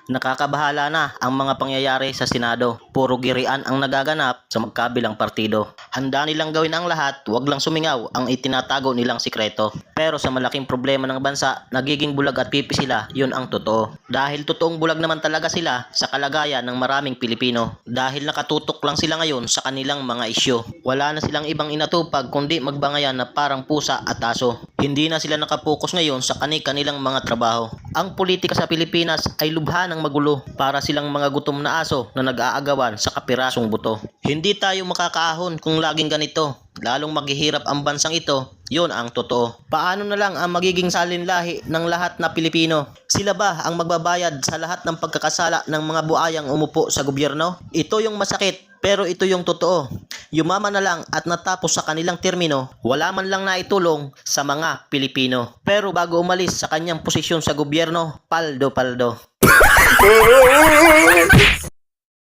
Nakakabahala na ang mga pangyayari sa Senado. Puro girian ang nagaganap sa magkabilang partido. Handa nilang gawin ang lahat, wag lang sumingaw ang itinatago nilang sikreto. Pero sa malaking problema ng bansa, nagiging bulag at pipi sila, yun ang totoo. Dahil totoong bulag naman talaga sila sa kalagayan ng maraming Pilipino. Dahil nakatutok lang sila ngayon sa kanilang mga isyu. Wala na silang ibang inatupag kundi magbangayan na parang pusa at aso. Hindi na sila nakapokus ngayon sa kanilang mga trabaho. Ang politika sa Pilipinas ay lubha ng magulo para silang mga gutom na aso na nag-aagawan sa kapirasong buto. Hindi tayo makakaahon kung laging ganito. Lalong maghihirap ang bansang ito, yun ang totoo. Paano na lang ang magiging salinlahi ng lahat na Pilipino? Sila ba ang magbabayad sa lahat ng pagkakasala ng mga buayang umupo sa gobyerno? Ito yung masakit, pero ito yung totoo. Yumaman na lang at natapos sa kanilang termino, wala man lang naitulong sa mga Pilipino. Pero bago umalis sa kanyang posisyon sa gobyerno, paldo-paldo.